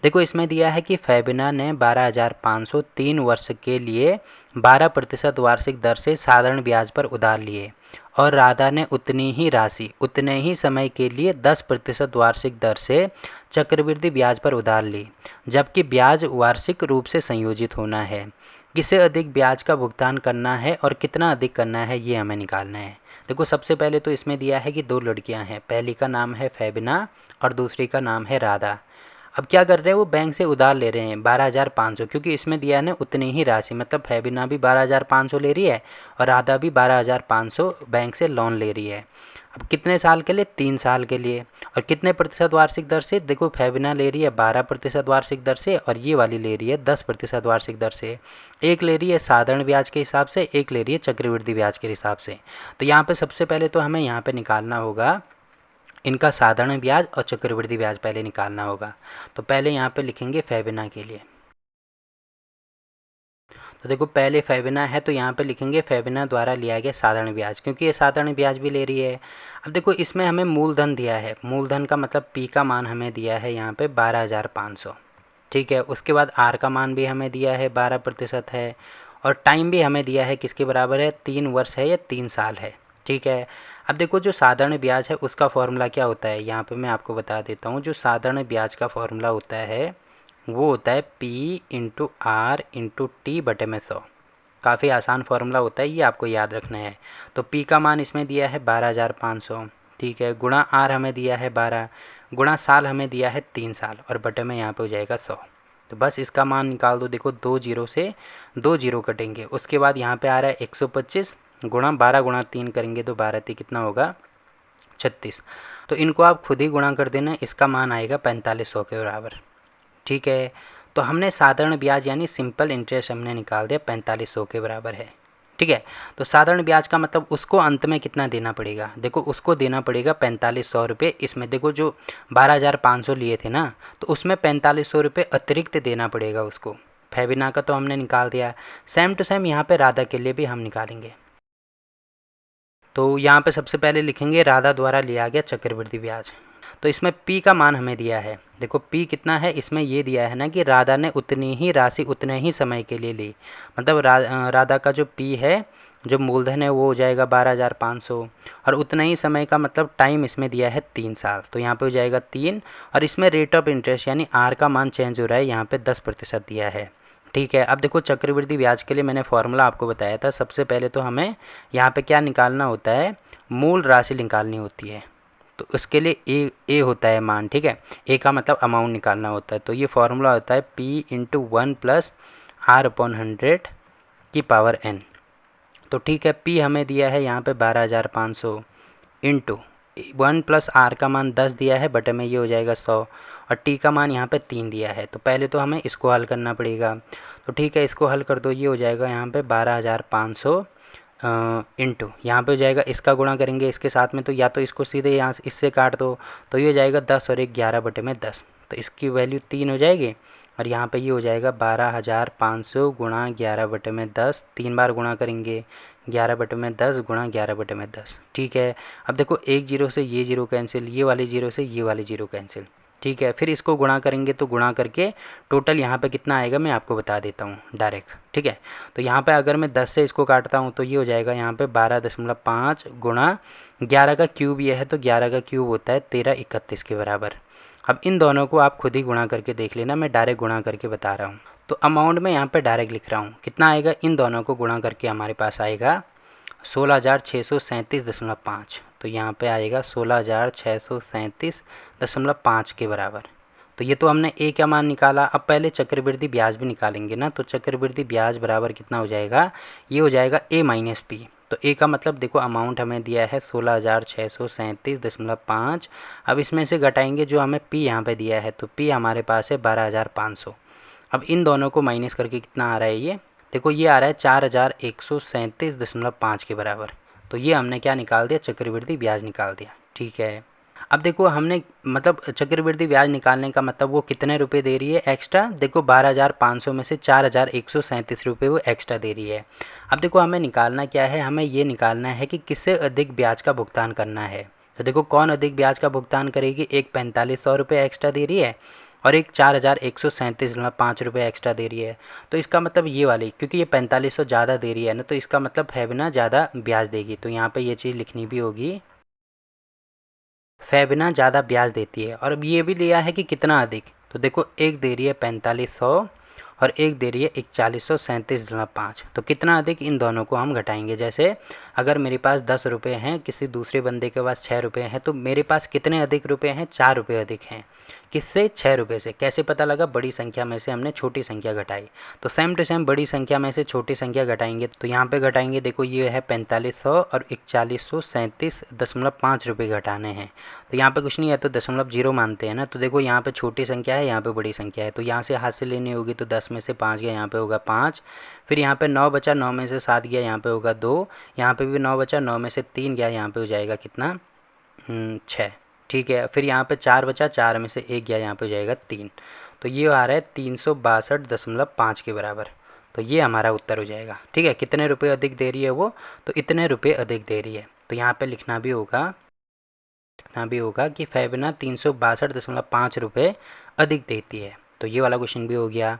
देखो इसमें दिया है कि फैबिना ने 12,500 3 वर्ष के लिए 12% वार्षिक दर से साधारण ब्याज पर उधार लिए और राधा ने उतनी ही राशि उतने ही समय के लिए 10% वार्षिक दर से चक्रवृद्धि ब्याज पर उधार ली, जबकि ब्याज वार्षिक रूप से संयोजित होना है। किसे अधिक ब्याज का भुगतान करना है और कितना अधिक करना है ये हमें निकालना है। देखो सबसे पहले तो इसमें दिया है कि दो लड़कियां हैं, पहली का नाम है फैबिना और दूसरी का नाम है राधा। अब क्या कर रहे हैं, वो बैंक से उधार ले रहे हैं 12,500, क्योंकि इसमें दिया है ना उतनी ही राशि, मतलब फैबिना भी 12,500 ले रही है और राधा भी 12,500 बैंक से लोन ले रही है। अब कितने साल के लिए, 3 साल के लिए। और कितने प्रतिशत वार्षिक दर से, देखो फैबिना ले रही है 12% वार्षिक दर से और ये वाली ले रही है 10% वार्षिक दर से। एक ले रही है साधारण ब्याज के हिसाब से, एक ले रही है चक्रवृद्धि ब्याज के हिसाब से। तो यहाँ पे सबसे पहले तो हमें यहाँ पे निकालना होगा इनका साधारण ब्याज और चक्रवृद्धि ब्याज पहले निकालना होगा। तो पहले यहाँ पे लिखेंगे फैबिना के लिए। तो देखो पहले फैबिना है तो यहाँ पे लिखेंगे फैबिना द्वारा लिया गया साधारण ब्याज, क्योंकि ये साधारण ब्याज भी ले रही है। अब देखो इसमें हमें मूलधन दिया है, मूलधन का मतलब पी का मान हमें दिया है यहाँ पे 12,500, ठीक है। उसके बाद आर का मान भी हमें दिया है 12% है और टाइम भी हमें दिया है किसके बराबर है, 3 वर्ष है या 3 साल है, ठीक है। अब देखो जो साधारण ब्याज है उसका फॉर्मूला क्या होता है, यहाँ पे मैं आपको बता देता हूँ। जो साधारण ब्याज का फॉर्मूला होता है वो होता है P into r into t बटे में 100। काफ़ी आसान फार्मूला होता है, ये आपको याद रखना है। तो P का मान इसमें दिया है 12,500, ठीक है, गुणा आर हमें दिया है 12, गुणा साल हमें दिया है 3 साल और बटे में यहाँ पे हो जाएगा 100। तो बस इसका मान निकाल दो। देखो 2 जीरो से 2 जीरो कटेंगे, उसके बाद यहाँ पे आ रहा है 125 गुणा 12 गुणा 3 करेंगे तो 12 3 कितना होगा 36। तो इनको आप खुद ही गुणा कर देना, इसका मान आएगा 4500 के बराबर, ठीक है। तो हमने साधारण ब्याज यानी सिंपल इंटरेस्ट हमने निकाल दिया 4500 के बराबर है, ठीक है। तो साधारण ब्याज का मतलब उसको अंत में कितना देना पड़ेगा, देखो उसको देना पड़ेगा 4500 रुपये। इसमें देखो जो 12,500 लिए थे ना, तो उसमें 4500 रुपये अतिरिक्त देना पड़ेगा उसको। फैबिना का तो हमने निकाल दिया, सेम टू सेम यहाँ पे राधा के लिए भी हम निकालेंगे। तो यहाँ पे सबसे पहले लिखेंगे राधा द्वारा लिया गया चक्रवृद्धि ब्याज। तो इसमें P का मान हमें दिया है, देखो P कितना है, इसमें ये दिया है ना कि राधा ने उतनी ही राशि उतने ही समय के लिए ली, मतलब राधा का जो P है, जो मूलधन है वो हो जाएगा 12,500 और उतना ही समय का मतलब टाइम इसमें दिया है 3 साल, तो यहाँ पे हो जाएगा 3। और इसमें रेट ऑफ इंटरेस्ट यानी R का मान चेंज हो रहा है, यहाँ पे 10% दिया है, ठीक है। अब देखो चक्रवृद्धि ब्याज के लिए मैंने फॉर्मूला आपको बताया था, सबसे पहले तो हमें यहाँ पे क्या निकालना होता है, मूल राशि निकालनी होती है। तो उसके लिए ए होता है मान, ठीक है, ए का मतलब अमाउंट निकालना होता है। तो ये फॉर्मूला होता है P into 1 plus r upon 100 की पावर n। तो ठीक है, P हमें दिया है यहाँ पे 12,500 इंटू 1 प्लस आर का मान 10 दिया है, बटे में ये हो जाएगा 100 और टी का मान यहाँ पे 3 दिया है। तो पहले तो हमें इसको हल करना पड़ेगा। तो ठीक है, इसको हल कर दो, ये हो जाएगा यहाँ पे 12,500 इंटू यहाँ पे हो जाएगा, इसका गुणा करेंगे इसके साथ में, तो या तो इसको सीधे यहाँ से इससे काट दो, तो ये हो जाएगा 10 और 1 11 बटे में 10, तो इसकी वैल्यू 3 हो जाएगी। और यहाँ पे ये हो जाएगा 12,500 गुणा 11 बटे में 10, 3 बार गुणा करेंगे 11 बटे में 10 गुणा 11 बटे में 10, ठीक है। अब देखो एक जीरो से ये जीरो कैंसिल, ये वाली जीरो से ये वाली जीरो कैंसिल, ठीक है। फिर इसको गुणा करेंगे तो गुणा करके टोटल यहाँ पे कितना आएगा मैं आपको बता देता हूँ डायरेक्ट, ठीक है। तो यहाँ पे अगर मैं 10 से इसको काटता हूँ तो ये हो जाएगा यहाँ पे 12.5 गुणा 11 का क्यूब, ये है तो 11 का क्यूब होता है 1331 के बराबर। अब इन दोनों को आप खुद ही गुणा करके देख लेना, मैं डायरेक्ट गुणा करके बता रहा हूँ। तो अमाउंट में यहाँ पे डायरेक्ट लिख रहा हूँ, कितना आएगा, इन दोनों को गुणा करके हमारे पास आएगा 16,637.5। तो यहाँ पे आएगा 16,637.5 के बराबर। तो ये तो हमने ए का मान निकाला। अब पहले चक्रवृद्धि ब्याज भी निकालेंगे ना, तो चक्रवृद्धि ब्याज बराबर कितना हो जाएगा, ये हो जाएगा ए माइनस पी। तो ए का मतलब देखो अमाउंट हमें दिया है 16,637.5। अब इसमें से घटाएंगे जो हमें पी यहाँ पे दिया है, तो पी हमारे पास है 12,500। अब इन दोनों को माइनस करके कितना आ रहा है, ये देखो ये आ रहा है 4,137.5 के बराबर। तो ये हमने क्या निकाल दिया, चक्रवृद्धि ब्याज निकाल दिया, ठीक है। अब देखो हमने मतलब चक्रवृद्धि ब्याज निकालने का मतलब वो कितने रुपए दे रही है एक्स्ट्रा, देखो 12,500 में से 4,137 रुपये वो एक्स्ट्रा दे रही है। अब देखो हमें निकालना क्या है, हमें ये निकालना है कि किससे अधिक ब्याज का भुगतान करना है। तो देखो कौन अधिक ब्याज का भुगतान करेगी, एक 4500 रुपये एक्स्ट्रा दे रही है और एक 4137.5 रुपये एक्स्ट्रा दे रही है। तो इसका मतलब ये वाली, क्योंकि ये 4500 ज़्यादा दे रही है ना, तो इसका मतलब फेबिना ज़्यादा ब्याज देगी। तो यहाँ पे ये चीज़ लिखनी भी होगी, फेबिना ज़्यादा ब्याज देती है। और अब ये भी लिया है कि कितना अधिक, तो देखो एक दे रही है 4500 और एक दे रही है 4137.5। तो कितना अधिक, इन दोनों को हम घटाएंगे। जैसे अगर मेरे पास 10 रुपये हैं, किसी दूसरे बंदे के पास 6 रुपये हैं, तो मेरे पास कितने अधिक रुपये हैं, 4 रुपये अधिक हैं। किससे, 6 रुपये से। कैसे पता लगा, बड़ी संख्या में से हमने छोटी संख्या घटाई। तो सेम टू सेम बड़ी संख्या में से छोटी संख्या घटाएंगे। तो यहाँ पे घटाएंगे, देखो ये है 4500 और 4137.5 रुपये घटाने हैं। तो यहाँ पे कुछ नहीं है, तो दशमलव जीरो मानते हैं ना। तो देखो यहाँ पे छोटी संख्या है, यहाँ पे बड़ी संख्या है, तो यहाँ से हाथ से लेनी होगी। तो 10 में से 5 गया, यहाँ पे होगा 5। फिर यहाँ पे 9 बचा, 9 में से 7 गया, यहाँ पे होगा 2। यहाँ पे भी 9 बचा, 9 में से 3 गया, यहाँ पे हो जाएगा कितना, 6। ठीक है। फिर यहाँ पे 4 बचा, 4 में से 1 गया, यहाँ पे हो जाएगा 3। तो ये आ रहा है 362.5 के बराबर। तो ये हमारा उत्तर हो जाएगा। ठीक है, कितने रुपए अधिक दे रही है वो, तो इतने रुपए अधिक दे रही है। तो यहाँ पे लिखना भी होगा कि फेबिना 362.5 रुपये अधिक देती है। तो ये वाला क्वेश्चन भी हो गया।